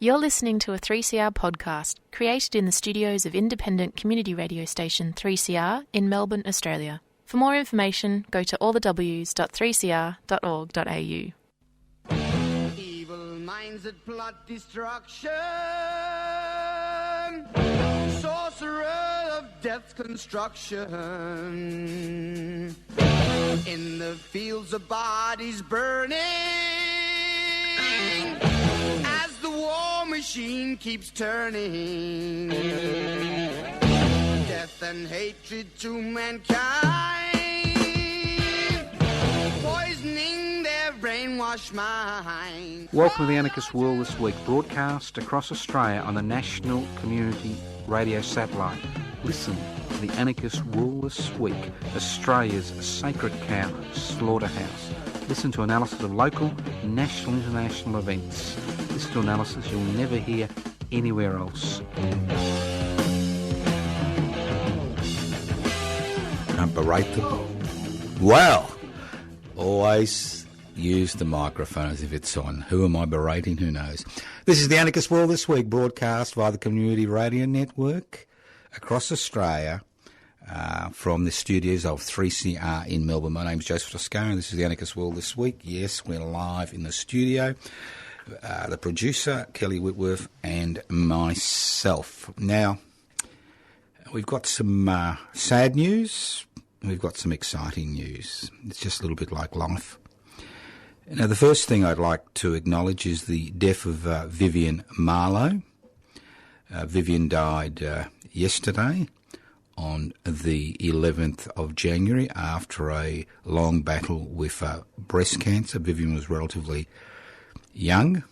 You're listening to a 3CR podcast created in the studios of independent community radio station 3CR in Melbourne, Australia. For more information, go to allthews.3cr.org.au. Evil minds that plot destruction, sorcerer of death's construction, in the fields of bodies burning, as the war machine keeps turning, death and hatred to mankind, poisoning their brainwashed mind. Welcome to the Anarchist World This Week, broadcast across Australia on the National Community Radio Satellite. Listen to the Anarchist World This Week, Australia's sacred cow slaughterhouse. Listen to analysis of local, national, international events. Listen to analysis you'll never hear anywhere else. Can't berate them. Well, always use the microphone as if it's on. Who am I berating? Who knows? This is the Anarchist World This Week, broadcast via the Community Radio Network across Australia from the studios of 3CR in Melbourne. My name's Joseph Toscano and this is the Anarchist World This Week. Yes, we're live in the studio. The producer, Kelly Whitworth, and myself. Now, we've got some sad news. We've got some exciting news. It's just a little bit like life. Now, the first thing I'd like to acknowledge is the death of Vivian Marlowe. Vivian died yesterday on the 11th of January after a long battle with breast cancer. Vivian was relatively young,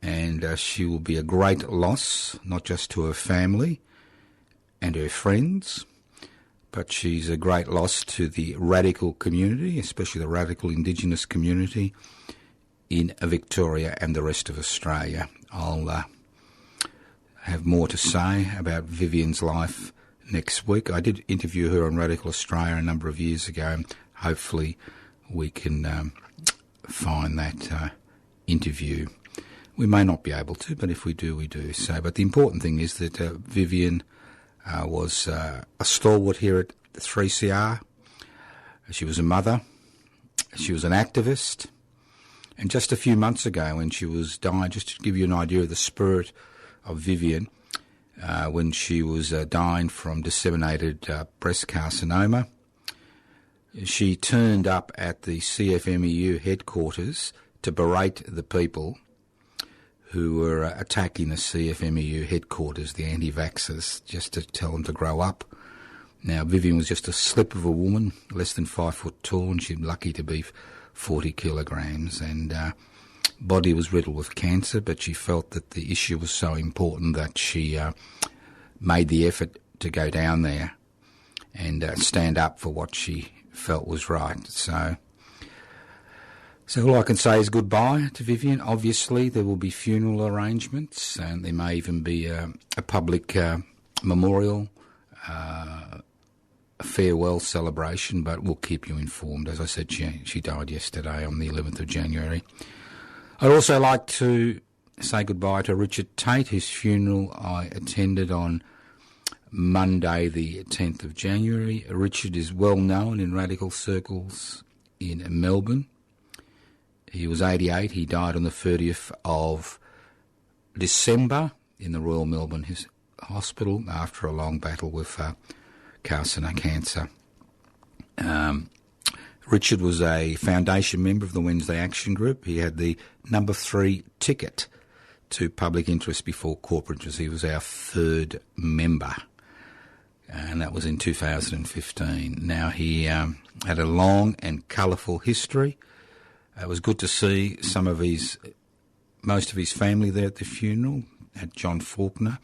and she will be a great loss, not just to her family and her friends, but she's a great loss to the radical community, especially the radical Indigenous community in Victoria and the rest of Australia. I'll have more to say about Vivian's life next week. I did interview her on Radical Australia a number of years ago. Hopefully we can find that interview. We may not be able to, but if we do, we do. So, but the important thing is that Vivian was a stalwart here at 3CR. She was a mother. She was an activist. And just a few months ago when she was dying, just to give you an idea of the spirit of Vivian, when she was dying from disseminated breast carcinoma, she turned up at the CFMEU headquarters to berate the people who were attacking the CFMEU headquarters, the anti-vaxxers, just to tell them to grow up. Now, Vivian was just a slip of a woman, less than 5 foot tall, and she's lucky to be 40 kilograms, and body was riddled with cancer, but she felt that the issue was so important that she made the effort to go down there and stand up for what she felt was right. So all I can say is goodbye to Vivian. Obviously, there will be funeral arrangements, and there may even be a public memorial, a farewell celebration, but we'll keep you informed. As I said, she died yesterday on the 11th of January. I'd also like to say goodbye to Richard Tate, whose funeral I attended on Monday the 10th of January. Richard is well known in radical circles in Melbourne. He was 88. He died on the 30th of December in the Royal Melbourne Hospital after a long battle with cancer. Richard was a foundation member of the Wednesday Action Group. He had the number 3 ticket to public interest before corporate interest. He was our 3rd member, and that was in 2015. Now, he had a long and colourful history. It was good to see most of his family there at the funeral at John Faulkner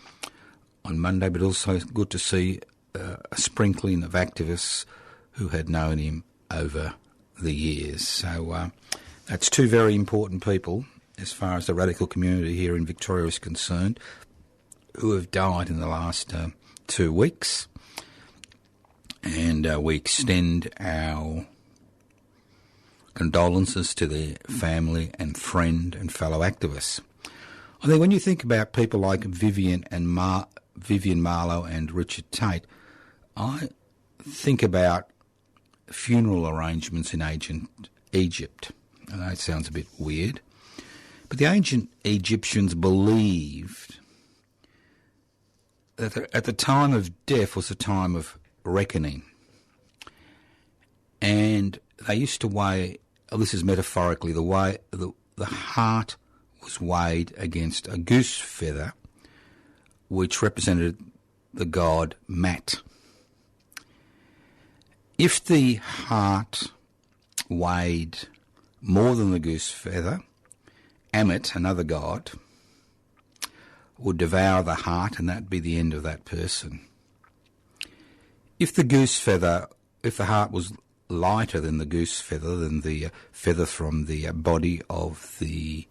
on Monday, but also good to see a sprinkling of activists who had known him over the years. So that's 2 very important people as far as the radical community here in Victoria is concerned, who have died in the last 2 weeks. And we extend our condolences to their family and friend and fellow activists. I think when you think about people like Vivian Marlowe and Richard Tate, I think about funeral arrangements in ancient Egypt. I know it sounds a bit weird, but the ancient Egyptians believed that at the time of death was a time of reckoning. And they used to weigh, this is metaphorically, the heart was weighed against a goose feather, which represented the god Mat. If the heart weighed more than the goose feather, Ammit, another god, would devour the heart, and that'd be the end of that person. If the heart was lighter than the goose feather, than the feather from the body of the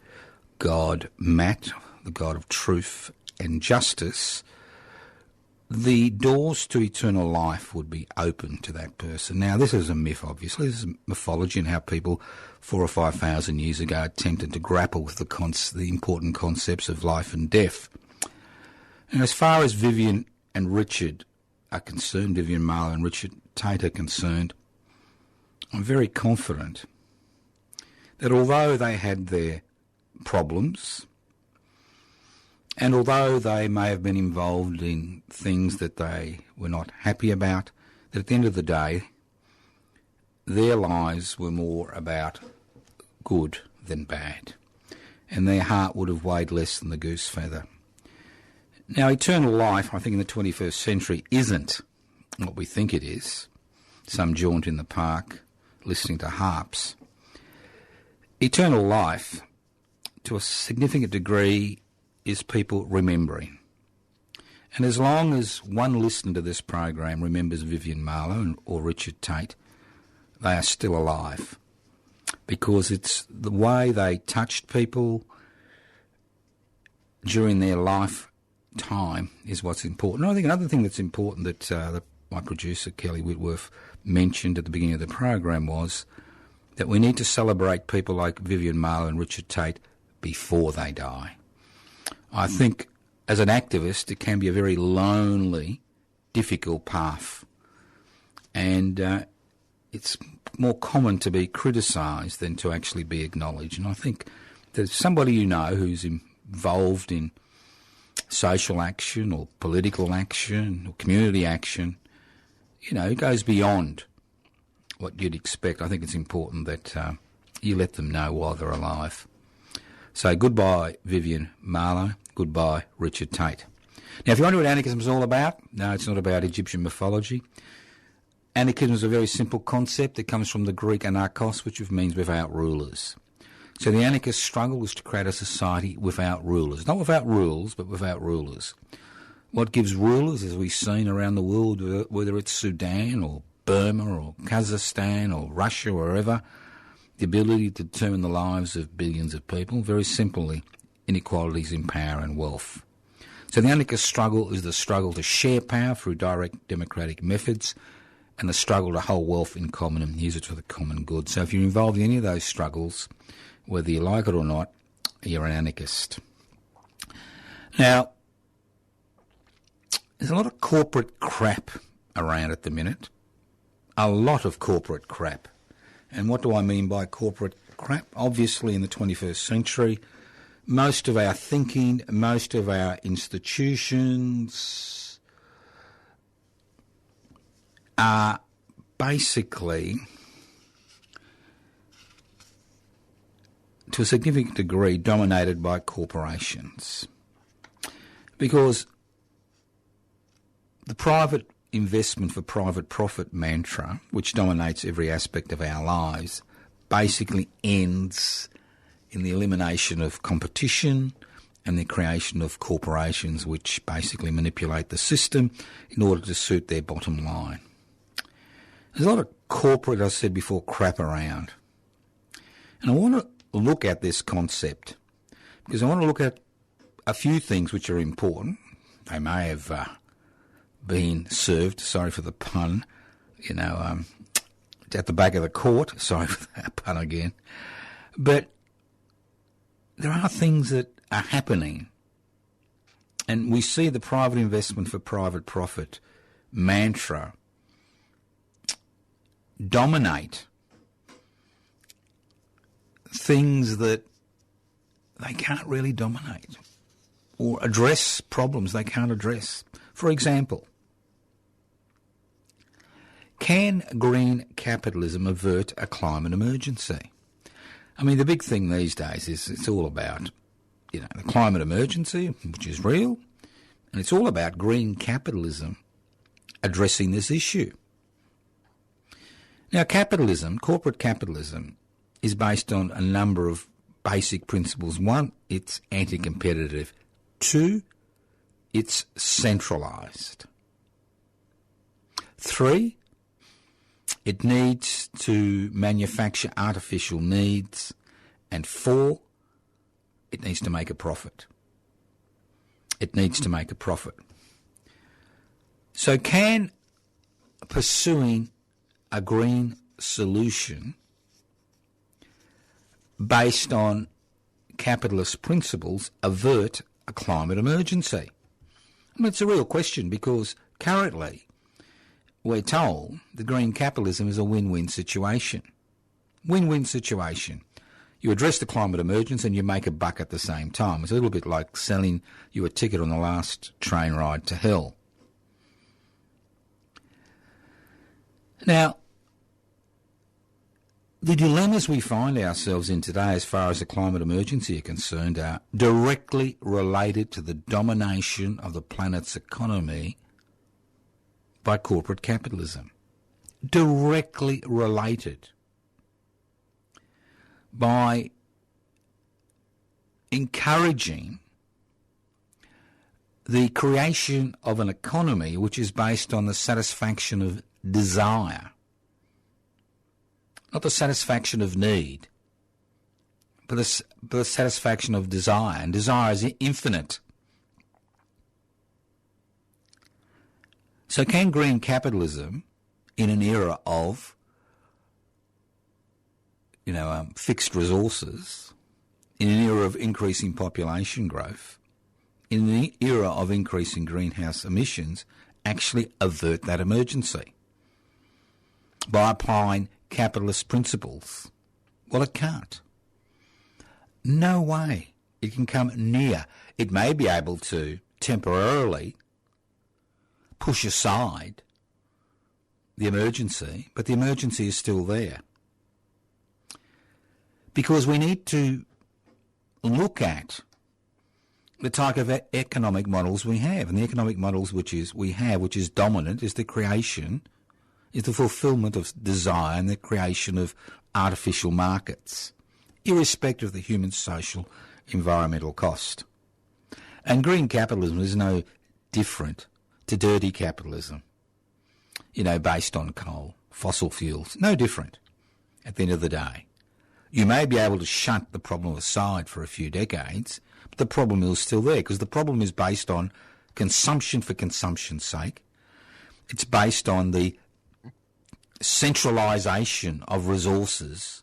god Mat, the god of truth and justice, the doors to eternal life would be open to that person. Now, this is a myth, obviously. This is mythology and how people 4,000 or 5,000 years ago attempted to grapple with the important concepts of life and death. And as far as Vivian and Richard are concerned, Vivian Marlowe and Richard Tate are concerned, I'm very confident that although they had their problems, and although they may have been involved in things that they were not happy about, that at the end of the day, their lives were more about good than bad, and their heart would have weighed less than the goose feather. Now, eternal life, I think in the 21st century, isn't what we think it is, some jaunt in the park listening to harps. Eternal life, to a significant degree, is people remembering. And as long as one listener to this program remembers Vivian Marlowe or Richard Tate, they are still alive. Because it's the way they touched people during their lifetime is what's important. And I think another thing that's important that my producer, Kelly Whitworth, mentioned at the beginning of the program was that we need to celebrate people like Vivian Marlowe and Richard Tate before they die. I think as an activist it can be a very lonely, difficult path, and it's more common to be criticised than to actually be acknowledged. And I think that somebody you know who's involved in social action or political action or community action, it goes beyond what you'd expect. I think it's important that you let them know while they're alive. So goodbye, Vivian Marlowe. Goodbye, Richard Tate. Now, if you wonder what anarchism is all about, no, it's not about Egyptian mythology. Anarchism is a very simple concept. It comes from the Greek anarchos, which means without rulers. So the anarchist struggle is to create a society without rulers. Not without rules, but without rulers. What gives rulers, as we've seen around the world, whether it's Sudan or Burma or Kazakhstan or Russia or wherever, the ability to determine the lives of billions of people? Very simply, inequalities in power and wealth. So the anarchist struggle is the struggle to share power through direct democratic methods and the struggle to hold wealth in common and use it for the common good. So if you're involved in any of those struggles, whether you like it or not, you're an anarchist. Now, there's a lot of corporate crap around at the minute. A lot of corporate crap. And what do I mean by corporate crap? Obviously, in the 21st century, most of our thinking, most of our institutions are basically, to a significant degree, dominated by corporations. Because the private investment for private profit mantra, which dominates every aspect of our lives, basically ends in the elimination of competition and the creation of corporations which basically manipulate the system in order to suit their bottom line. There's a lot of corporate, as I said before, crap around. And I want to look at this concept because I want to look at a few things which are important. They may have been served, sorry for the pun, at the back of the court, sorry for that pun again. But there are things that are happening, and we see the private investment for private profit mantra dominate things that they can't really dominate, or address problems they can't address. For example, can green capitalism avert a climate emergency? I mean, the big thing these days is it's all about, the climate emergency, which is real, and it's all about green capitalism addressing this issue. Now, corporate capitalism, is based on a number of basic principles. One, it's anti-competitive. Two, it's centralised. Three, it needs to manufacture artificial needs. And four, it needs to make a profit. So can pursuing a green solution based on capitalist principles avert a climate emergency? I mean, it's a real question, because currently we're told that green capitalism is a win-win situation. Win-win situation. You address the climate emergency and you make a buck at the same time. It's a little bit like selling you a ticket on the last train ride to hell. Now, the dilemmas we find ourselves in today as far as the climate emergency are concerned are directly related to the domination of the planet's economy by corporate capitalism. Directly related. By encouraging the creation of an economy which is based on the satisfaction of desire. Not the satisfaction of need, but the satisfaction of desire. And desire is infinite. So can green capitalism, in an era of, fixed resources, in an era of increasing population growth, in an era of increasing greenhouse emissions, actually avert that emergency by applying capitalist principles? Well, it can't. No way it can come near. It may be able to temporarily push aside the emergency, but the emergency is still there. Because we need to look at the type of economic models we have. And the economic models which is dominant, is the creation, is the fulfilment of desire and the creation of artificial markets, irrespective of the human, social, environmental cost. And green capitalism is no different to dirty capitalism, based on coal, fossil fuels. No different at the end of the day. You may be able to shunt the problem aside for a few decades, but the problem is still there, because the problem is based on consumption for consumption's sake. It's based on the centralisation of resources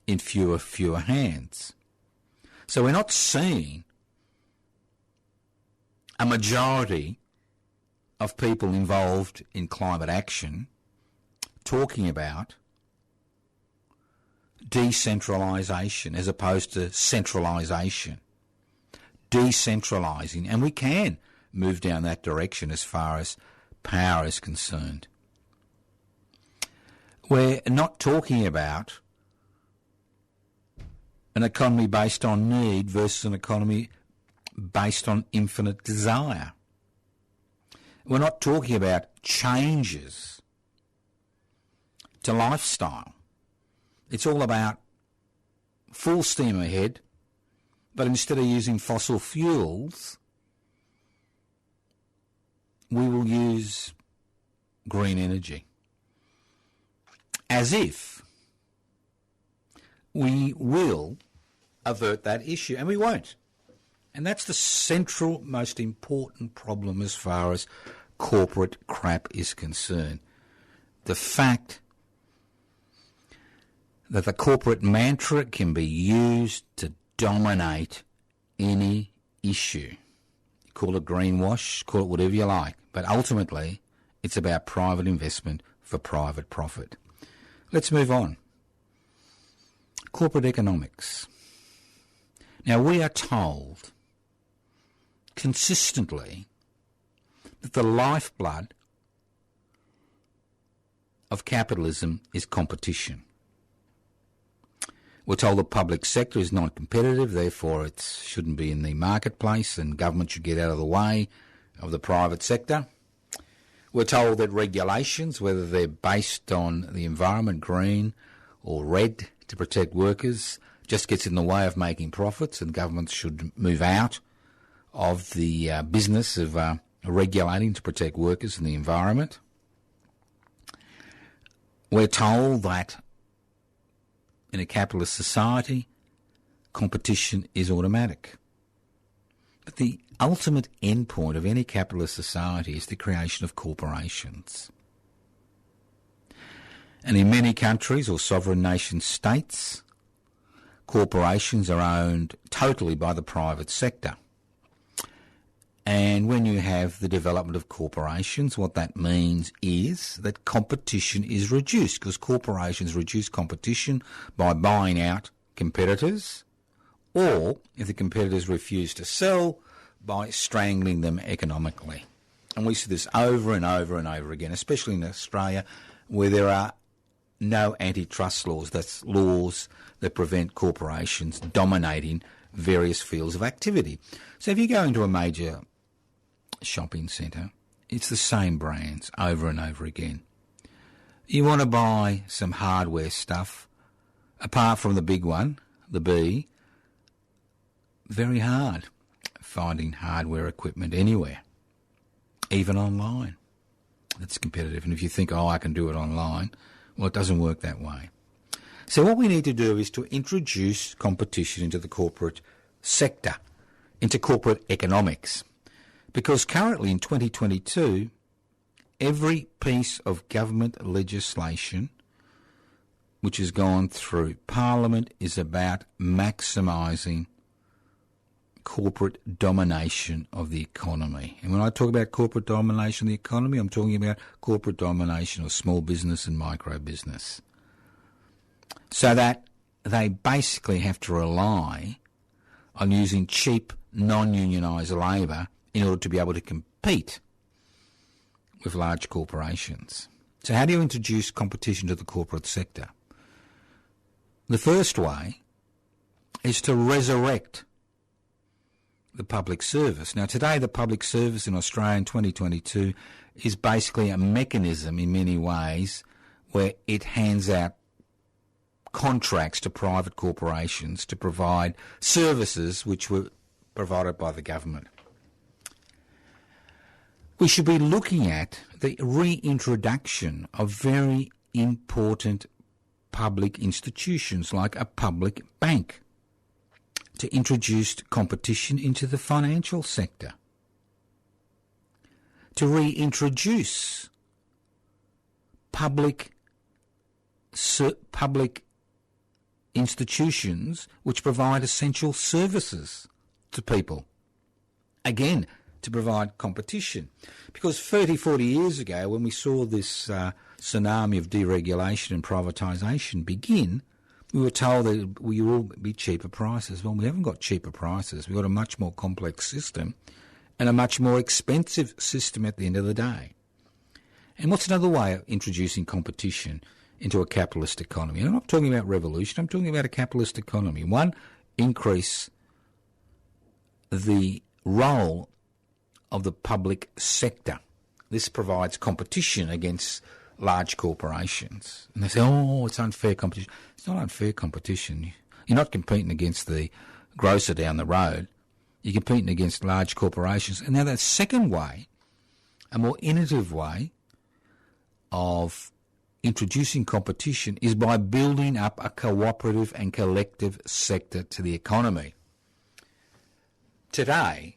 in fewer hands. So we're not seeing a majority of people involved in climate action talking about decentralisation as opposed to centralisation. Decentralising, and we can move down that direction as far as power is concerned. We're not talking about an economy based on need versus an economy based on infinite desire. We're not talking about changes to lifestyle. It's all about full steam ahead, but instead of using fossil fuels, we will use green energy. As if we will avert that issue, and we won't. And that's the central, most important problem as far as corporate crap is concerned. The fact that the corporate mantra can be used to dominate any issue. Call it greenwash, call it whatever you like, but ultimately it's about private investment for private profit. Let's move on. Corporate economics. Now, we are told consistently that the lifeblood of capitalism is competition. We're told the public sector is non-competitive, therefore it shouldn't be in the marketplace and government should get out of the way of the private sector. We're told that regulations, whether they're based on the environment, green or red, to protect workers, just gets in the way of making profits, and governments should move out of the business of regulating to protect workers and the environment. We're told that in a capitalist society, competition is automatic. But the ultimate endpoint of any capitalist society is the creation of corporations. And in many countries or sovereign nation states, corporations are owned totally by the private sector. And when you have the development of corporations, what that means is that competition is reduced, because corporations reduce competition by buying out competitors, or, if the competitors refuse to sell, by strangling them economically. And we see this over and over and over again, especially in Australia, where there are no antitrust laws. That's laws that prevent corporations dominating various fields of activity. So if you go into a major shopping centre, it's the same brands over and over again. You want to buy some hardware stuff, apart from the big one, the B, very hard finding hardware equipment anywhere, even online. That's competitive. And if you think, I can do it online, well, it doesn't work that way. So what we need to do is to introduce competition into the corporate sector, into corporate economics. Because currently in 2022, every piece of government legislation which has gone through Parliament is about maximising corporate domination of the economy. And when I talk about corporate domination of the economy, I'm talking about corporate domination of small business and micro business. So that they basically have to rely on using cheap, non-unionised labour in order to be able to compete with large corporations. So how do you introduce competition to the corporate sector? The first way is to resurrect the public service. Now, today the public service in Australia in 2022 is basically a mechanism in many ways where it hands out contracts to private corporations to provide services which were provided by the government. We should be looking at the reintroduction of very important public institutions like a public bank, to introduce competition into the financial sector, to reintroduce public institutions which provide essential services to people. Again, to provide competition. Because 30, 40 years ago, when we saw this tsunami of deregulation and privatisation begin, we were told that we will be cheaper prices. Well, we haven't got cheaper prices. We've got a much more complex system and a much more expensive system at the end of the day. And what's another way of introducing competition into a capitalist economy? And I'm not talking about revolution. I'm talking about a capitalist economy. One, increase the role of the public sector. This provides competition against large corporations. And they say, it's unfair competition. It's not unfair competition. You're not competing against the grocer down the road. You're competing against large corporations. And now that second way, a more innovative way of introducing competition, is by building up a cooperative and collective sector to the economy. Today,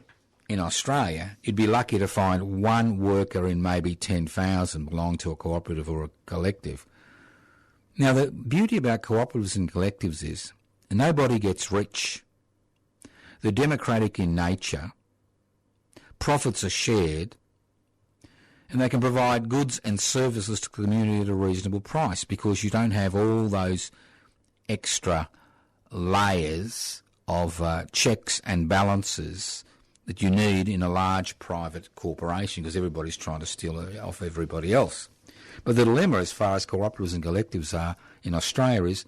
in Australia, you'd be lucky to find one worker in maybe 10,000 belong to a cooperative or a collective. Now, the beauty about cooperatives and collectives is nobody gets rich. They're democratic in nature, profits are shared, and they can provide goods and services to the community at a reasonable price because you don't have all those extra layers of checks and balances that you need in a large private corporation because everybody's trying to steal off everybody else. But the dilemma as far as cooperatives and collectives are in Australia is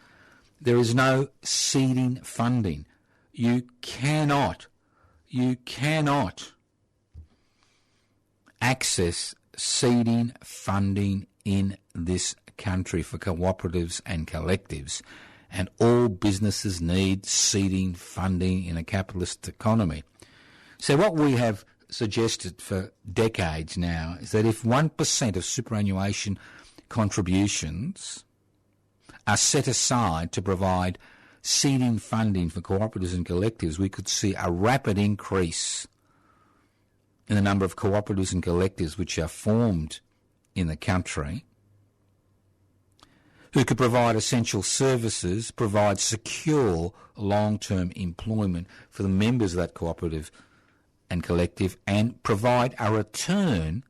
there is no seeding funding. You cannot access seeding funding in this country for cooperatives and collectives, and all businesses need seeding funding in a capitalist economy. So what we have suggested for decades now is that if 1% of superannuation contributions are set aside to provide seeding funding for cooperatives and collectives, we could see a rapid increase in the number of cooperatives and collectives which are formed in the country, who could provide essential services, provide secure long-term employment for the members of that cooperative and collective, and provide a return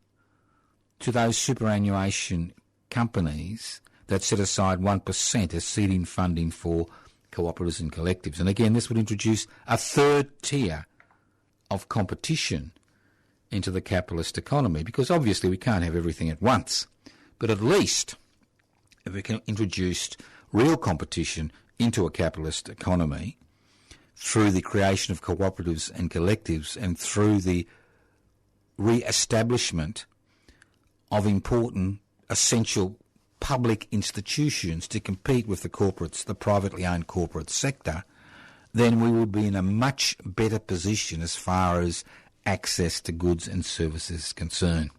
to those superannuation companies that set aside 1% as seeding funding for cooperatives and collectives. And again, this would introduce a third tier of competition into the capitalist economy, because obviously we can't have everything at once. But at least if we can introduce real competition into a capitalist economy through the creation of cooperatives and collectives and through the re-establishment of important, essential public institutions to compete with the corporates, the privately owned corporate sector, then we would be in a much better position as far as access to goods and services is concerned.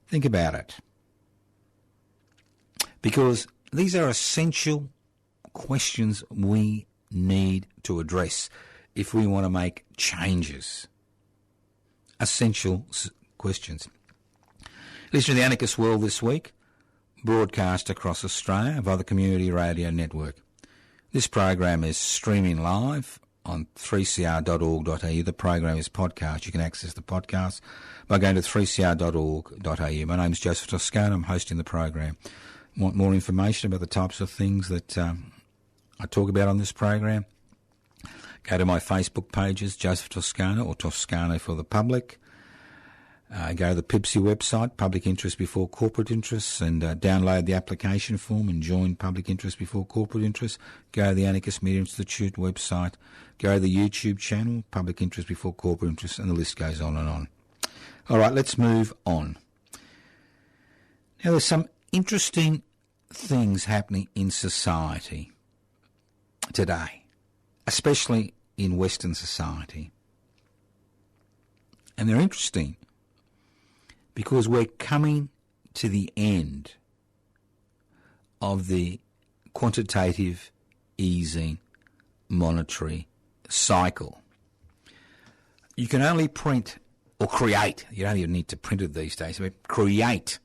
Think about it. Because these are essential questions we need to address if we want to make changes. Essential questions. Listen to the Anarchist World this week, broadcast across Australia via the Community Radio Network. This program is streaming live on 3cr.org.au. The program is podcast. You can access the podcast by going to 3cr.org.au. My name is Joseph Toscano. I'm hosting the program. Want more information about the types of things that I talk about on this program? Go to my Facebook pages, Joseph Toscano or Toscano for the Public. Go to the PIBCI website, Public Interest Before Corporate Interests, and download the application form and join Public Interest Before Corporate Interests. Go to the Anarchist Media Institute website. Go to the YouTube channel, Public Interest Before Corporate Interests, and the list goes on and on. All right, let's move on. Now, there's some interesting things happening in society today, especially in Western society. And they're interesting because we're coming to the end of the quantitative easing monetary cycle. You can only print or create, you don't even need to print it these days, but create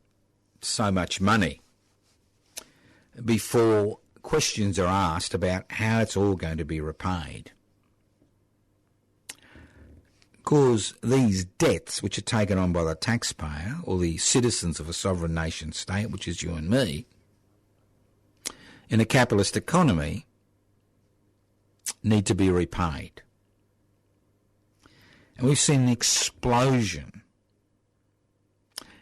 so much money before questions are asked about how it's all going to be repaid. Because these debts, which are taken on by the taxpayer or the citizens of a sovereign nation state, which is you and me, in a capitalist economy, need to be repaid. And we've seen an explosion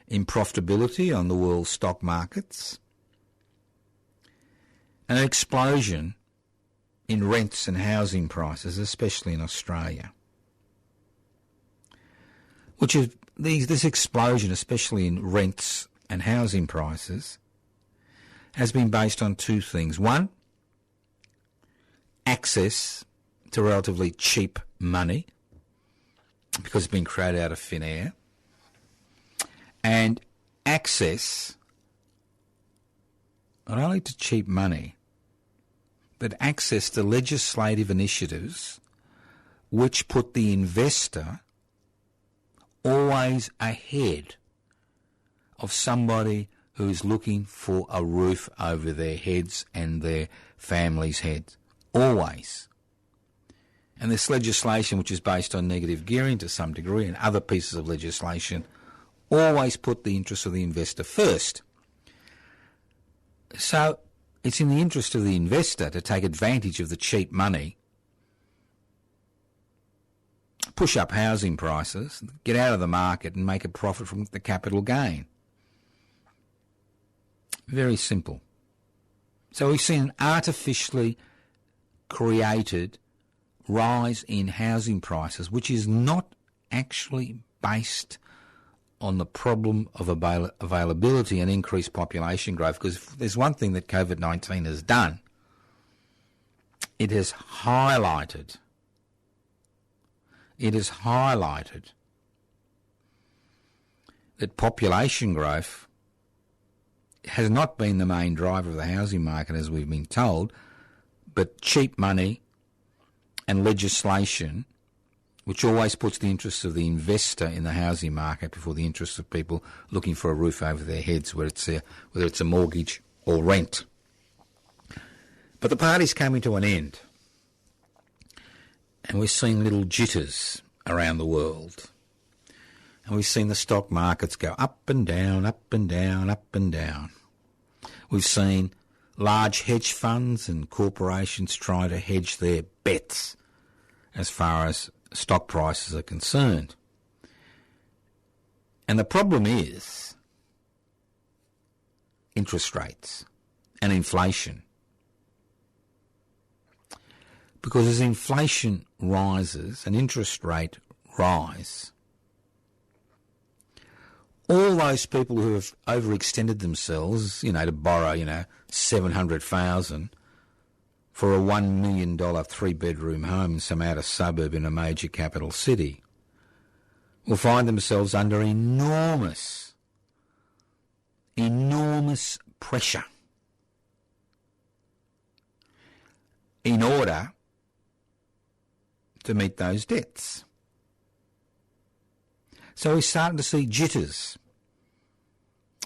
in profitability on the world stock markets, and an explosion in rents and housing prices, especially in Australia. Which is this explosion, especially in rents and housing prices, has been based on two things. One, access to relatively cheap money, because it's been created out of thin air, and access not only to cheap money, but access to legislative initiatives which put the investor always ahead of somebody who's looking for a roof over their heads and their family's heads. Always. And this legislation, which is based on negative gearing to some degree, and other pieces of legislation, always put the interests of the investor first. So it's in the interest of the investor to take advantage of the cheap money, push up housing prices, get out of the market and make a profit from the capital gain. Very simple. So we've seen an artificially created rise in housing prices, which is not actually based on the problem of availability and increased population growth. Because if there's one thing that COVID-19 has done, it has highlighted that population growth has not been the main driver of the housing market, as we've been told, but cheap money and legislation, which always puts the interests of the investor in the housing market before the interests of people looking for a roof over their heads, whether it's a mortgage or rent. But the party's coming to an end, and we're seeing little jitters around the world. And we've seen the stock markets go up and down, up and down, up and down. We've seen large hedge funds and corporations try to hedge their bets as far as stock prices are concerned. And the problem is interest rates and inflation. Because as inflation rises and interest rate rise, all those people who have overextended themselves, to borrow, 700,000 for a $1 million 3-bedroom home in some outer suburb in a major capital city, will find themselves under enormous pressure in order to meet those debts. So we're starting to see jitters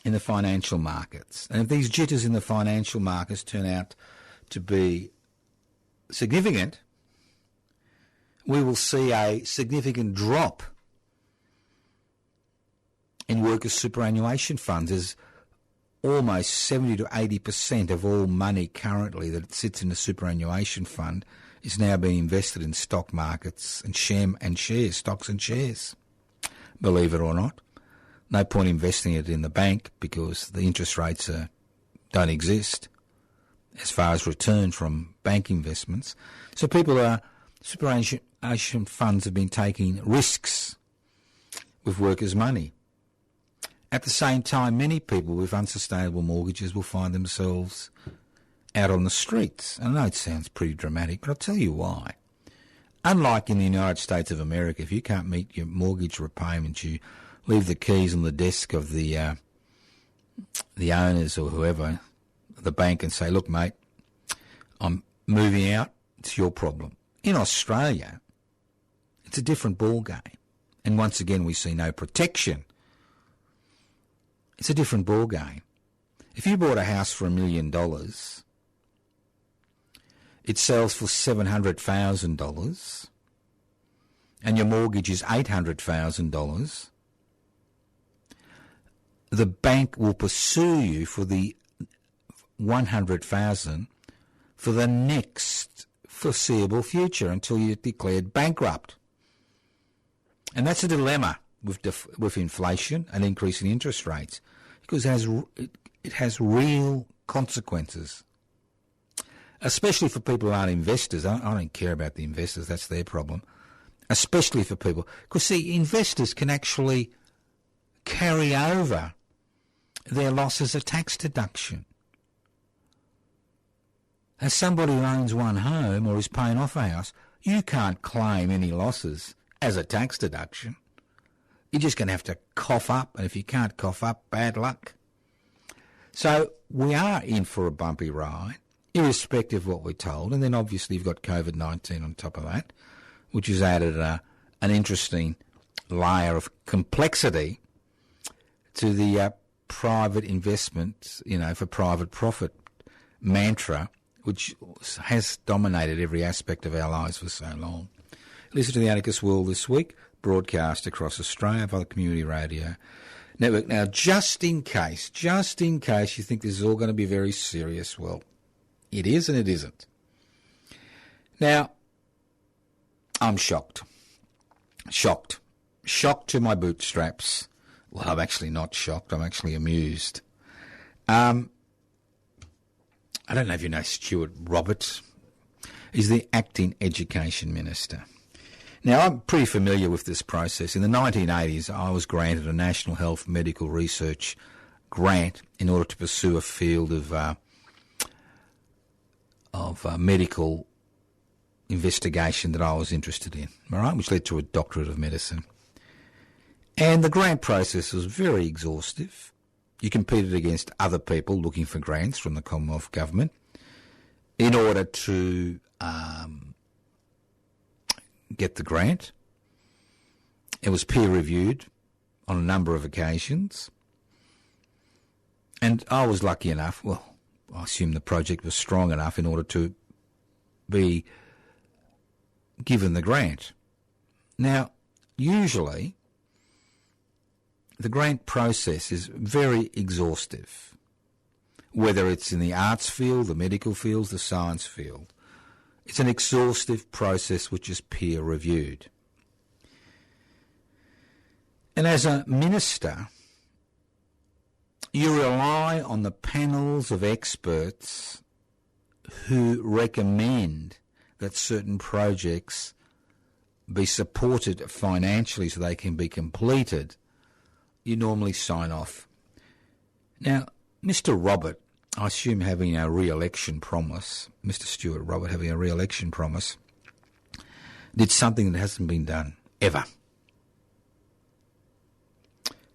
in the financial markets. And if these jitters in the financial markets turn out to be significant, we will see a significant drop in workers' superannuation funds, as almost 70 to 80% of all money currently that sits in the superannuation fund is now being invested in stock markets and shares, stocks and shares. Believe it or not. No point investing it in the bank because the interest rates don't exist as far as return from bank investments. So superannuation funds have been taking risks with workers' money. At the same time, many people with unsustainable mortgages will find themselves out on the streets. I know it sounds pretty dramatic, but I'll tell you why. Unlike in the United States of America, if you can't meet your mortgage repayments, you leave the keys on the desk of the owners or whoever, the bank, and say, look, mate, I'm moving out. It's your problem. In Australia, it's a different ball game. And once again, we see no protection. It's a different ball game. If you bought a house for $1 million, it sells for $700,000, and your mortgage is $800,000, the bank will pursue you for the $100,000 for the next foreseeable future until you're declared bankrupt. And that's a dilemma with inflation and increasing interest rates, because it has real consequences, especially for people who aren't investors. I don't care about the investors, that's their problem. Especially for people, because see, investors can actually carry over their loss as a tax deduction. As somebody who owns one home or is paying off a house, you can't claim any losses as a tax deduction. You're just going to have to cough up, and if you can't cough up, bad luck. So we are in for a bumpy ride, irrespective of what we're told. And then obviously you've got COVID-19 on top of that, which has added an interesting layer of complexity to the private investment, for private profit mantra, which has dominated every aspect of our lives for so long. Listen to the Anarchist World This Week, broadcast across Australia via the Community Radio Network. Now, just in case you think this is all going to be very serious, well, it is and it isn't. Now, I'm shocked. Shocked to my bootstraps. Well, I'm actually not shocked. I'm actually amused. I don't know if you know Stuart Robert. He's the acting education minister. Now, I'm pretty familiar with this process. In the 1980s, I was granted a National Health Medical Research grant in order to pursue a field of medical investigation that I was interested in, all right, which led to a doctorate of medicine. And the grant process was very exhaustive. You competed against other people looking for grants from the Commonwealth Government in order to get the grant. It was peer-reviewed on a number of occasions. And I was lucky enough, well, I assume the project was strong enough in order to be given the grant. Now, usually, the grant process is very exhaustive, whether it's in the arts field, the medical fields, the science field. It's an exhaustive process which is peer-reviewed. And as a minister, you rely on the panels of experts who recommend that certain projects be supported financially so they can be completed. You normally sign off. Now, Mr. Robert, I assume having a re-election promise, Mr. Stuart Robert having a re-election promise, did something that hasn't been done ever.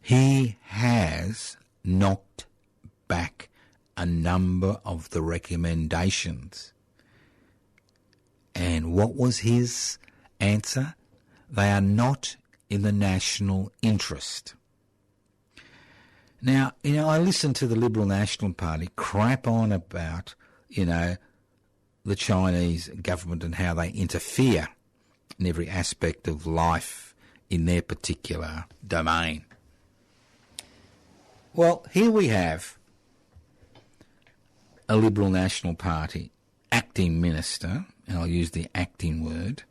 He has knocked back a number of the recommendations. And what was his answer? They are not in the national interest. Now, I listen to the Liberal National Party crap on about, the Chinese government and how they interfere in every aspect of life in their particular domain. Well, here we have a Liberal National Party acting minister, and I'll use the acting word,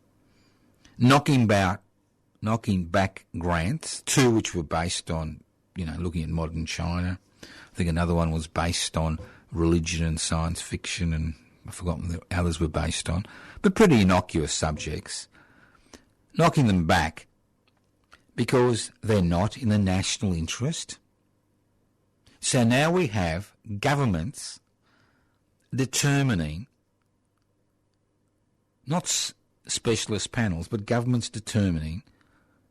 knocking back grants, two which were based on, looking at modern China. I think another one was based on religion and science fiction, and I've forgotten what the others were based on, but pretty innocuous subjects. Knocking them back because they're not in the national interest. So now we have governments determining, not specialist panels, but governments determining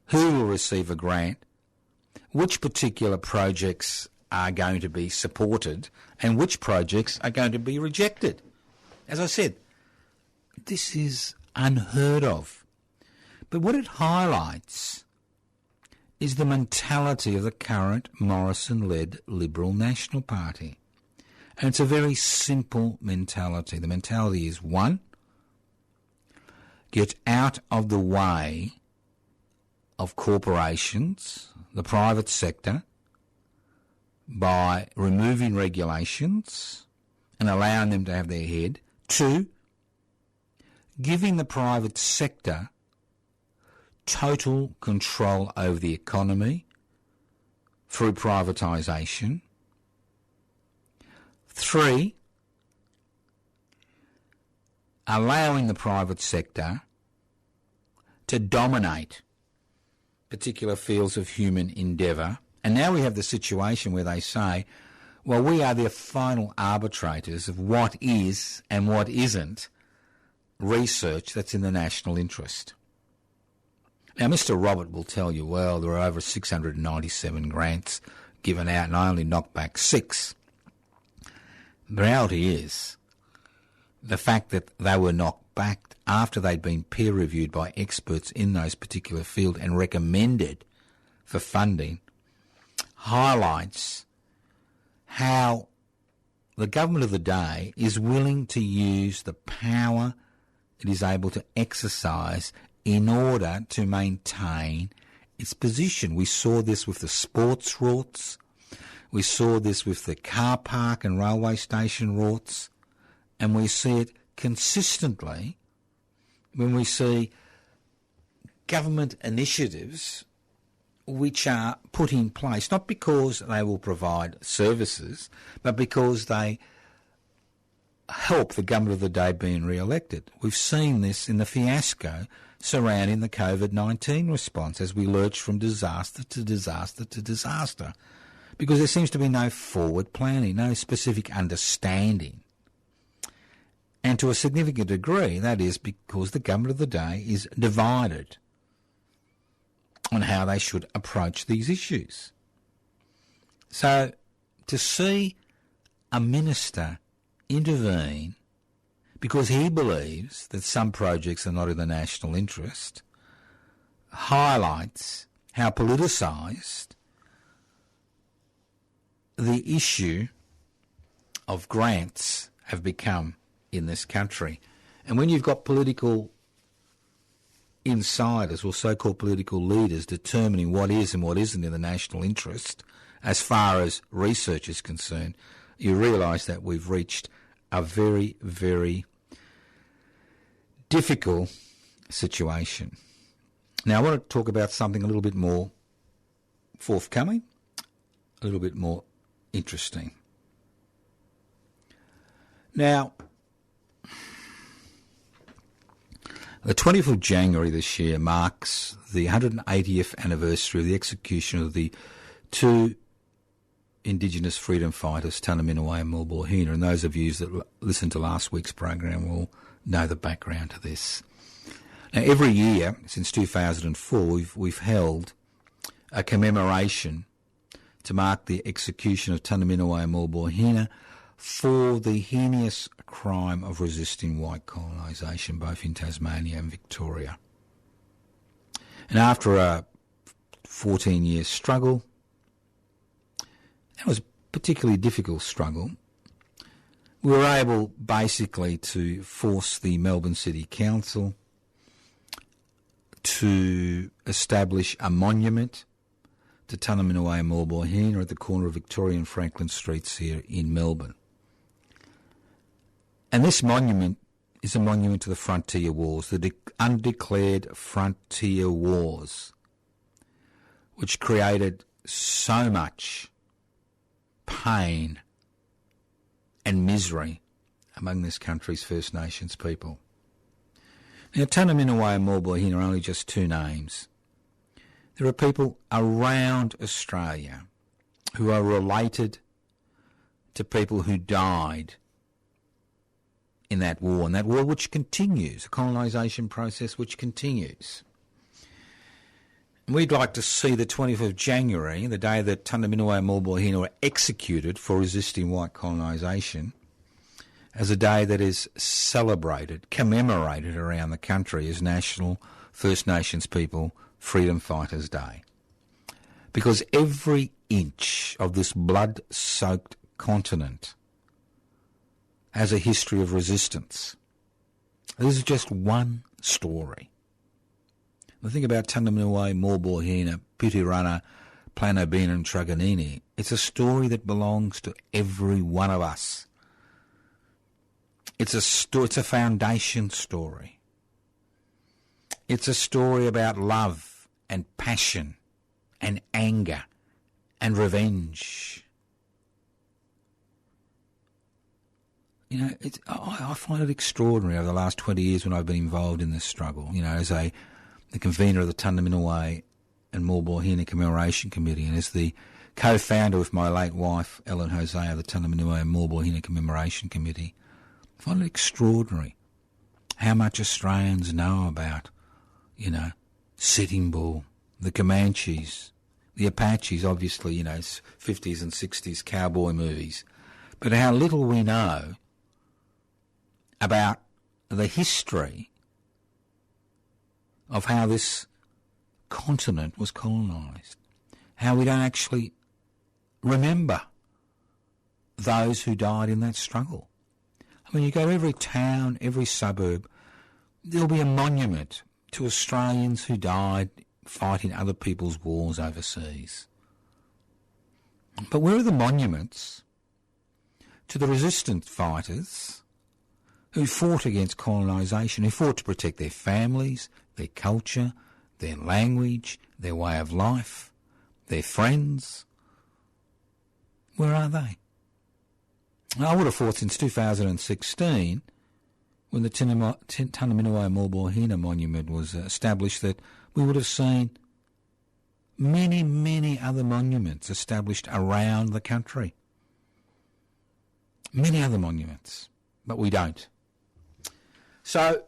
who will receive a grant, which particular projects are going to be supported, and which projects are going to be rejected. As I said, this is unheard of. But what it highlights is the mentality of the current Morrison-led Liberal National Party. And it's a very simple mentality. The mentality is, one, get out of the way of corporations, the private sector, by removing regulations and allowing them to have their head. Two, giving the private sector total control over the economy through privatisation. Three, allowing the private sector to dominate particular fields of human endeavour. And now we have the situation where they say, well, we are the final arbitrators of what is and what isn't research that's in the national interest. Now, Mr. Robert will tell you, well, there are over 697 grants given out and I only knocked back 6. The reality is the fact that they were knocked back after they'd been peer-reviewed by experts in those particular fields and recommended for funding highlights how the government of the day is willing to use the power it is able to exercise in order to maintain its position. We saw this with the sports rorts. We saw this with the car park and railway station rorts. And we see it consistently when we see government initiatives which are put in place, not because they will provide services, but because they help the government of the day being re-elected. We've seen this in the fiasco surrounding the COVID-19 response as we lurch from disaster to disaster to disaster, because there seems to be no forward planning, no specific understanding. And to a significant degree, that is because the government of the day is divided on how they should approach these issues. So to see a minister intervene because he believes that some projects are not in the national interest highlights how politicised the issue of grants have become in this country. And when you've got political insiders or so-called political leaders determining what is and what isn't in the national interest as far as research is concerned, you realise that we've reached a very, very difficult situation. Now, I want to talk about something a little bit more forthcoming, a little bit more interesting. Now, the 20th of January this year marks the 180th anniversary of the execution of the two Indigenous freedom fighters, Tannaminaway and Mulbohina, and those of you that listened to last week's program will know the background to this. Now, every year since 2004, we've held a commemoration to mark the execution of Tannaminaway and Mulbohina for the heinous crime of resisting white colonisation, both in Tasmania and Victoria. And after a 14-year struggle, it was a particularly difficult struggle, we were able basically to force the Melbourne City Council to establish a monument to Tannaminaway and Mulbohina at the corner of Victoria and Franklin Streets here in Melbourne. And this monument is a monument to the Frontier Wars, the undeclared Frontier Wars, which created so much pain and misery among this country's First Nations people. Now, Tannaminaway and Mulbohina are only just two names. There are people around Australia who are related to people who died in that war, and that war which continues, a colonisation process which continues. And we'd like to see the 20th of January, the day that Tannaminaway and Mulbohina were executed for resisting white colonisation, as a day that is celebrated, commemorated around the country as National First Nations People Freedom Fighters Day. Because every inch of this blood-soaked continent has a history of resistance. This is just one story. The thing about Tannaminaway, Mulbohina, Pitirana, Planobina and Truganini, it's a story that belongs to every one of us. It's a foundation story. It's a story about love and passion and anger and revenge. You know, I find it extraordinary over the last 20 years when I've been involved in this struggle, you know, as the convener of the Tannaminaway and Mulbohina Commemoration Committee and as the co-founder with my late wife, Ellen Hosea, of the Tannaminaway and Mulbohina Commemoration Committee. I find it extraordinary how much Australians know about, you know, Sitting Bull, the Comanches, the Apaches, obviously, you know, 50s and 60s cowboy movies, but how little we know about the history of how this continent was colonised, how we don't actually remember those who died in that struggle. I mean, you go to every town, every suburb, there'll be a monument to Australians who died fighting other people's wars overseas. But where are the monuments to the resistance fighters who fought against colonisation, who fought to protect their families, their culture, their language, their way of life, their friends? Where are they? I would have thought since 2016, when the Tanaminuwa Mulbohina monument was established, that we would have seen many, many other monuments established around the country. Many other monuments, but we don't. So,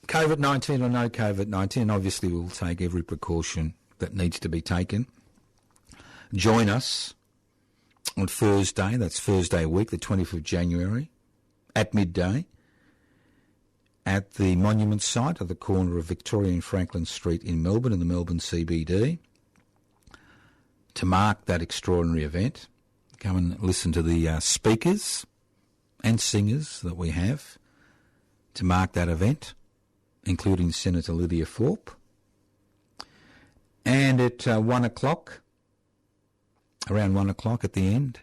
COVID-19 or no COVID-19, obviously we'll take every precaution that needs to be taken. Join us on Thursday, that's Thursday week, the 20th of January, at midday, at the monument site at the corner of Victoria and Franklin Street in Melbourne, in the Melbourne CBD, to mark that extraordinary event. Come and listen to the speakers and singers that we have to mark that event, including Senator Lydia Thorpe. And at 1 o'clock, around 1 o'clock at the end,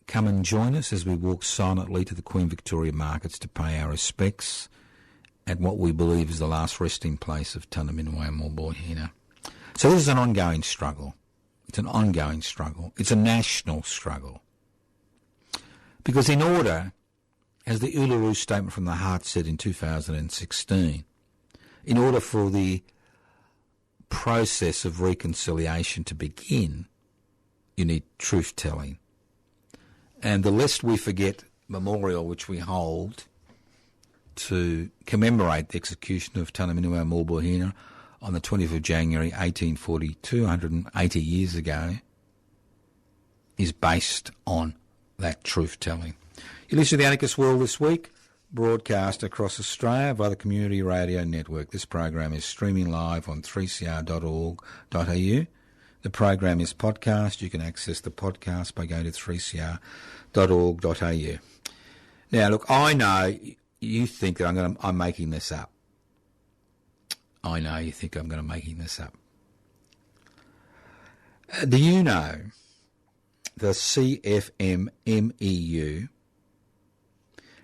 come and join us as we walk silently to the Queen Victoria Markets to pay our respects at what we believe is the last resting place of Tanaminuwa Mulbohina. So this is an ongoing struggle. It's an ongoing struggle. It's a national struggle. Because in order, as the Uluru Statement from the Heart said in 2016, in order for the process of reconciliation to begin, you need truth-telling. And the Lest We Forget memorial which we hold to commemorate the execution of Tanaminuwa Mulbohina on the 20th of January 1842, 180 years ago, is based on that truth-telling. You listen to The Anarchist World This Week, broadcast across Australia via the Community Radio Network. This program is streaming live on 3cr.org.au. The program is podcast. You can access the podcast by going to 3cr.org.au. Now, look, I know you think that I'm making this up. I know you think I'm going to making this up. Do you know the CFMMEU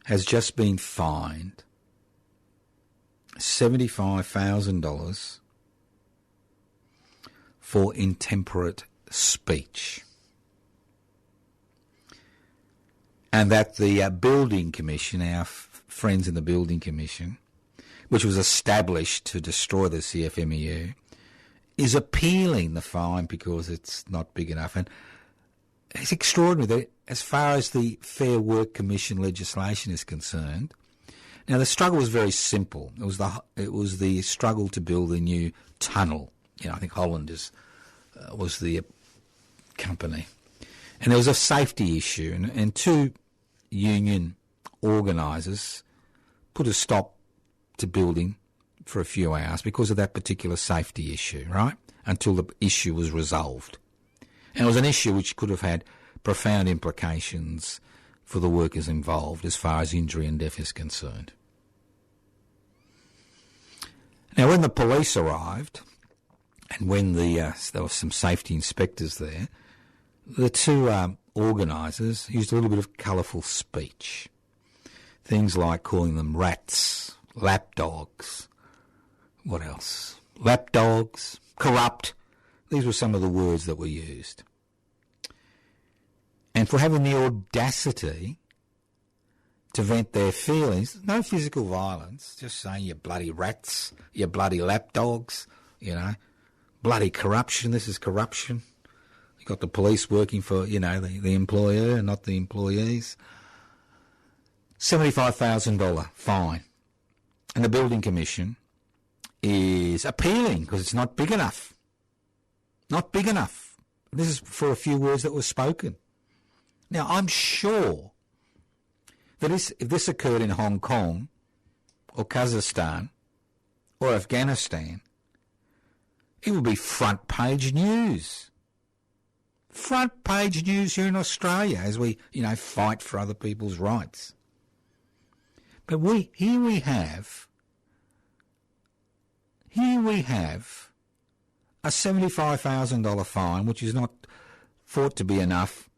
has just been fined $75,000 for intemperate speech? And that the Building Commission, our friends in the Building Commission, which was established to destroy the CFMEU, is appealing the fine because it's not big enough. And it's extraordinary that as far as the Fair Work Commission legislation is concerned, now the struggle was very simple. It was the struggle to build a new tunnel. You know, I think Holland was the company. And there was a safety issue, and two union organisers put a stop to building for a few hours because of that particular safety issue, right? Until the issue was resolved. And it was an issue which could have had profound implications for the workers involved as far as injury and death is concerned. Now, when the police arrived, and when there were some safety inspectors there, the two organisers used a little bit of colourful speech. Things like calling them rats, lapdogs, what else? Lapdogs, corrupt. These were some of the words that were used. And for having the audacity to vent their feelings, no physical violence, just saying you bloody rats, you bloody lapdogs, you know, bloody corruption, this is corruption. You've got the police working for, you know, the employer, not the employees. $75,000 fine. And the Building Commission is appealing because it's not big enough. Not big enough. This is for a few words that were spoken. Now, I'm sure that if this occurred in Hong Kong or Kazakhstan or Afghanistan, it would be front page news. Front page news here in Australia as we, you know, fight for other people's rights. But here we have Here we have a $75,000 fine, which is not thought to be enough,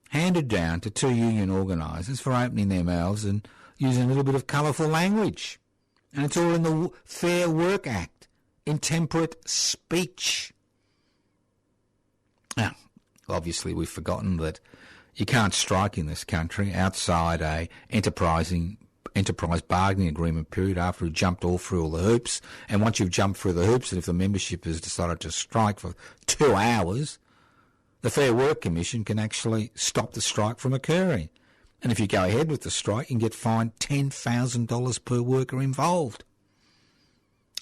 handed down to two union organisers for opening their mouths and using a little bit of colourful language. And it's all in the Fair Work Act, intemperate speech. Now, obviously we've forgotten that you can't strike in this country outside a enterprise bargaining agreement period after you've jumped through all the hoops. And once you've jumped through the hoops, and if the membership has decided to strike for 2 hours, the Fair Work Commission can actually stop the strike from occurring. And if you go ahead with the strike, you can get fined $10,000 per worker involved.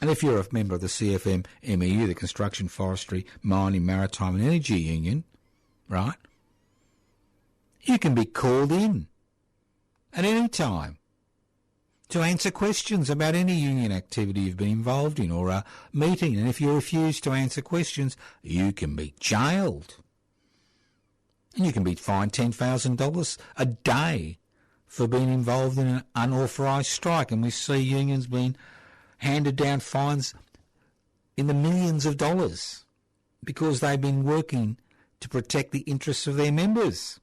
And if you're a member of the CFM-MEU, the Construction, Forestry, Mining, Maritime and Energy Union, right, you can be called in at any time to answer questions about any union activity you've been involved in or a meeting. And if you refuse to answer questions, you can be jailed. And you can be fined $10,000 a day for being involved in an unauthorised strike. And we see unions being handed down fines in the millions of dollars because they've been working to protect the interests of their members.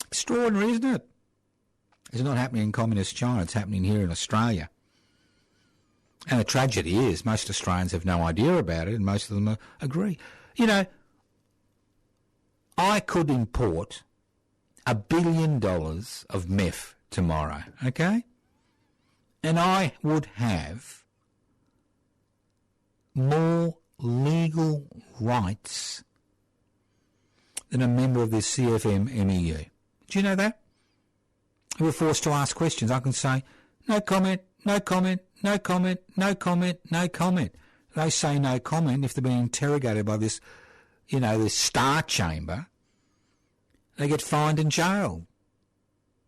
Extraordinary, isn't it? It's not happening in communist China, it's happening here in Australia. And the tragedy is most Australians have no idea about it and most of them agree. You know, I could import $1 billion of meth tomorrow, okay? And I would have more legal rights than a member of the CFM-MEU. Do you know that? We were forced to ask questions. I can say, no comment, no comment, no comment, no comment, no comment. They say no comment if they're being interrogated by this, this star chamber. They get fined and jailed.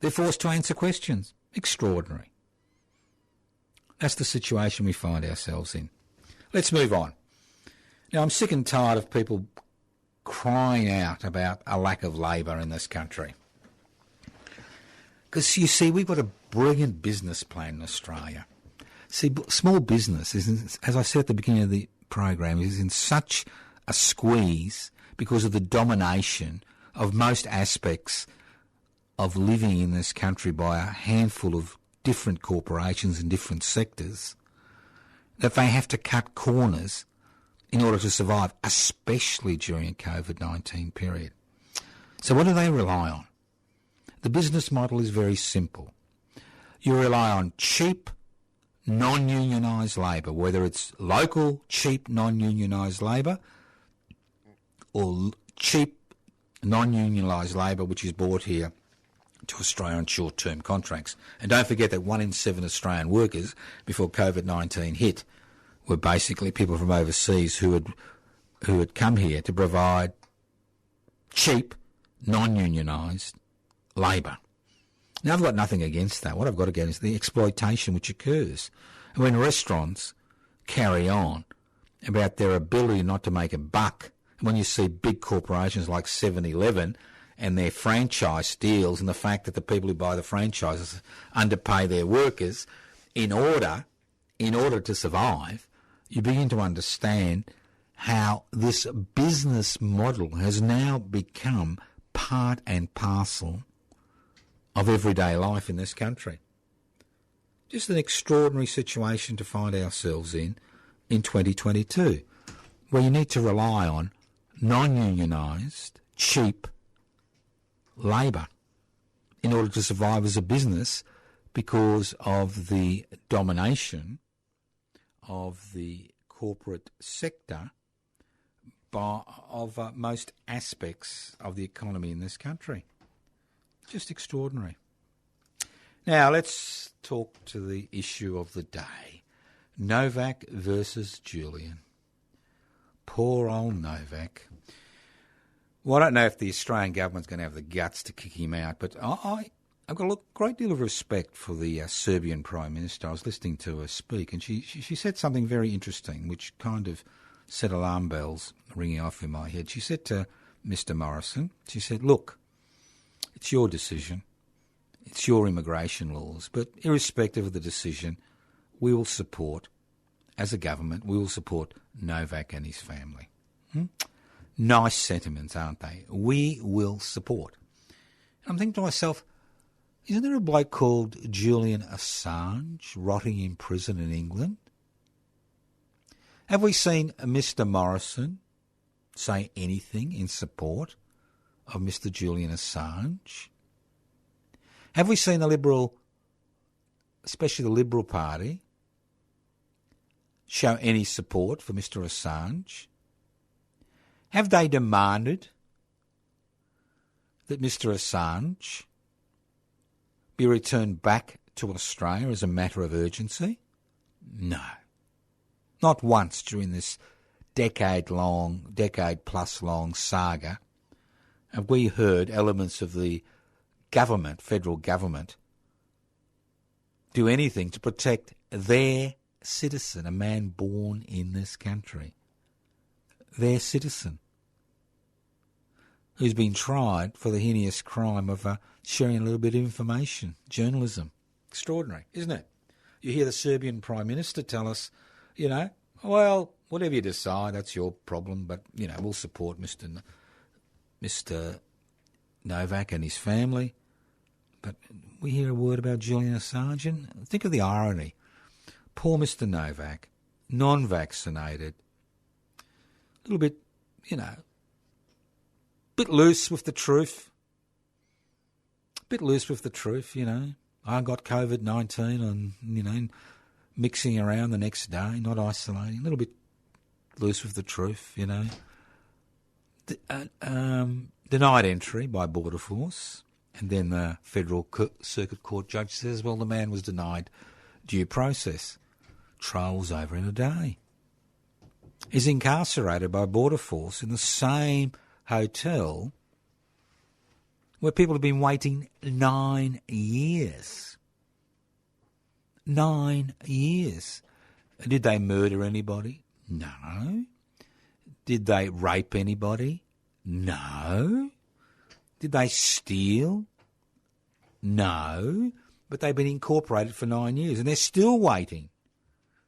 They're forced to answer questions. Extraordinary. That's the situation we find ourselves in. Let's move on. Now, I'm sick and tired of people crying out about a lack of labour in this country. Because, you see, we've got a brilliant business plan in Australia. See, small business, as I said at the beginning of the program, is in such a squeeze because of the domination of most aspects of living in this country by a handful of different corporations in different sectors, that they have to cut corners in order to survive, especially during a COVID-19 period. So what do they rely on? The business model is very simple. You rely on cheap, non-unionised labour, whether it's local, cheap, non-unionised labour or cheap, non-unionised labour which is brought here to Australia on short-term contracts. And don't forget that 1 in 7 Australian workers before COVID-19 hit were basically people from overseas who had come here to provide cheap, non-unionised labour. Now, I've got nothing against that. What I've got against is the exploitation which occurs. And when restaurants carry on about their ability not to make a buck, and when you see big corporations like 7-Eleven and their franchise deals and the fact that the people who buy the franchises underpay their workers in order to survive, you begin to understand how this business model has now become part and parcel of everyday life in this country. Just an extraordinary situation to find ourselves in 2022, where you need to rely on non-unionised, cheap labour in order to survive as a business because of the domination of the corporate sector of most aspects of the economy in this country. Just extraordinary. Now, let's talk to the issue of the day. Novak versus Julian. Poor old Novak. Well, I don't know if the Australian government's going to have the guts to kick him out, but I've got a great deal of respect for the Serbian Prime Minister. I was listening to her speak, and she said something very interesting, which kind of set alarm bells ringing off in my head. She said to Mr. Morrison, she said, look, it's your decision. It's your immigration laws. But irrespective of the decision, we will support as a government, we will support Novak and his family. Nice sentiments, aren't they? We will support. I'm thinking to myself, isn't there a bloke called Julian Assange rotting in prison in England? Have we seen Mr. Morrison say anything in support of Mr. Julian Assange? Have we seen the Liberal, especially the Liberal Party, show any support for Mr. Assange? Have they demanded that Mr. Assange be returned back to Australia as a matter of urgency? No. Not once during this decade-plus long saga have we heard elements of the government, federal government, do anything to protect their citizen, a man born in this country. Their citizen, who's been tried for the heinous crime of sharing a little bit of information, journalism. Extraordinary, isn't it? You hear the Serbian Prime Minister tell us, well, whatever you decide, that's your problem, but, we'll support Mr. Novak and his family. But we hear a word about Julian Assange, and think of the irony. Poor Mr. Novak, non-vaccinated, a little bit, bit loose with the truth. I got COVID-19 and, mixing around the next day, not isolating, a little bit loose with the truth, Denied entry by Border Force, and then the Federal Circuit Court judge says, well, the man was denied due process. Trial was over in a day. He's incarcerated by Border Force in the same hotel where people have been waiting 9 years. 9 years. Did they murder anybody? No. Did they rape anybody? No. Did they steal? No. But they've been incorporated for 9 years and they're still waiting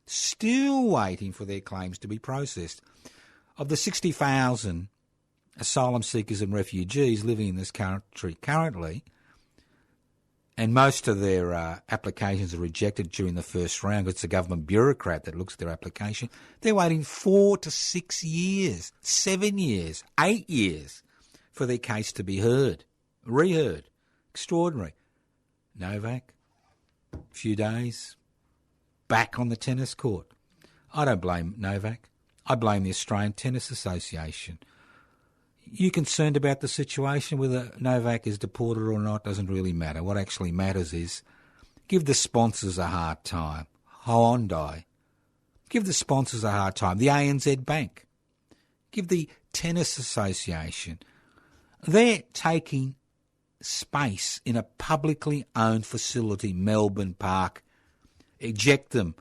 for their claims to be processed. Of the 60,000 asylum seekers and refugees living in this country currently, and most of their applications are rejected during the first round. It's a government bureaucrat that looks at their application. They're waiting 4 to 6 years, 7 years, 8 years for their case to be reheard. Extraordinary. Novak, a few days, back on the tennis court. I don't blame Novak. I blame the Australian Tennis Association. You concerned about the situation, whether Novak is deported or not, doesn't really matter. What actually matters is give the sponsors a hard time. Hyundai. Give the sponsors a hard time. The ANZ Bank. Give the Tennis Association. They're taking space in a publicly owned facility, Melbourne Park. Eject them.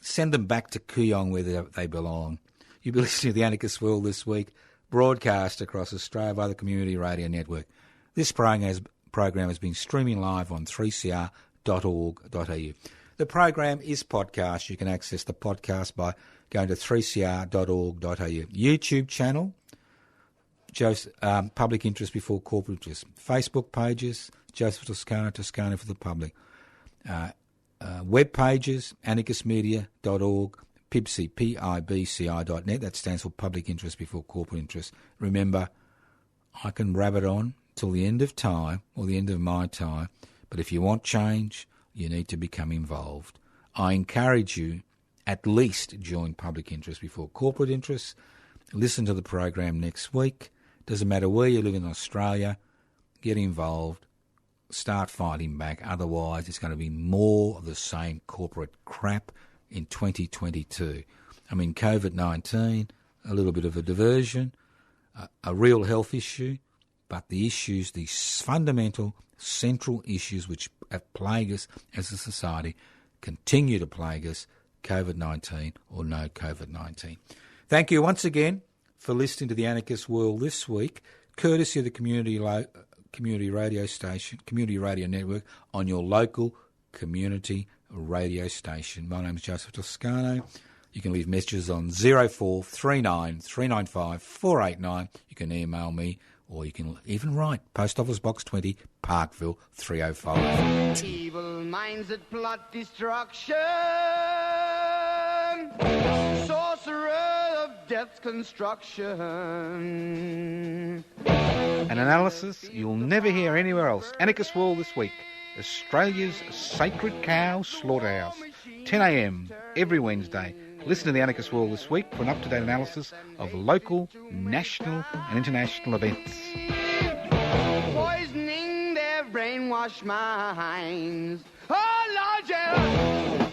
Send them back to Kooyong where they belong. You'll be listening to The Anarchist World this week, broadcast across Australia via the Community Radio Network. This program has been streaming live on 3cr.org.au. The program is podcast. You can access the podcast by going to 3cr.org.au. YouTube channel, Public Interest Before Corporate Interest. Facebook pages, Joseph Toscano for the public. Web pages, anarchistmedia.org, PIBCI, PIBCI.net. That stands for Public Interest Before Corporate Interest. Remember, I can rabbit on till the end of time or the end of my time, but if you want change, you need to become involved. I encourage you at least join Public Interest Before Corporate Interest. Listen to the program next week. Doesn't matter where you live in Australia, get involved, start fighting back. Otherwise, it's going to be more of the same corporate crap in 2022. I mean, COVID-19, a little bit of a diversion, a real health issue, but the issues, these fundamental, central issues which have plagued us as a society, continue to plague us, COVID-19 or no COVID-19. Thank you once again for listening to The Anarchist World this week, courtesy of the community radio station, Community Radio Network, on your local community radio station. My name is Joseph Toscano. You can leave messages on 0439 395 489. You can email me, or you can even write Post Office Box 20, Parkville 305. Evil minds that plot destruction, sorcerer of death's construction. An analysis you'll never hear anywhere else. Anarchist World this week. Australia's sacred cow slaughterhouse. 10 a.m. every Wednesday. Listen to the Anarchist World this week for an up-to-date analysis of local, national and international events. Poisoning their brainwashed minds. Oh, Lord, yeah.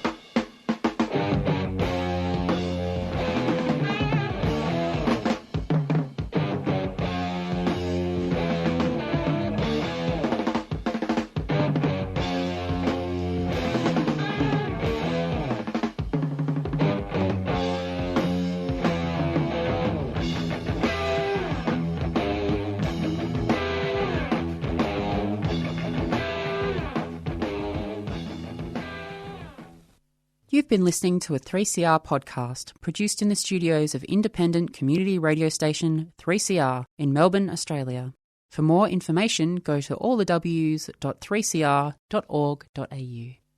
You've been listening to a 3CR podcast produced in the studios of independent community radio station 3CR in Melbourne, Australia. For more information, go to allthews.3cr.org.au.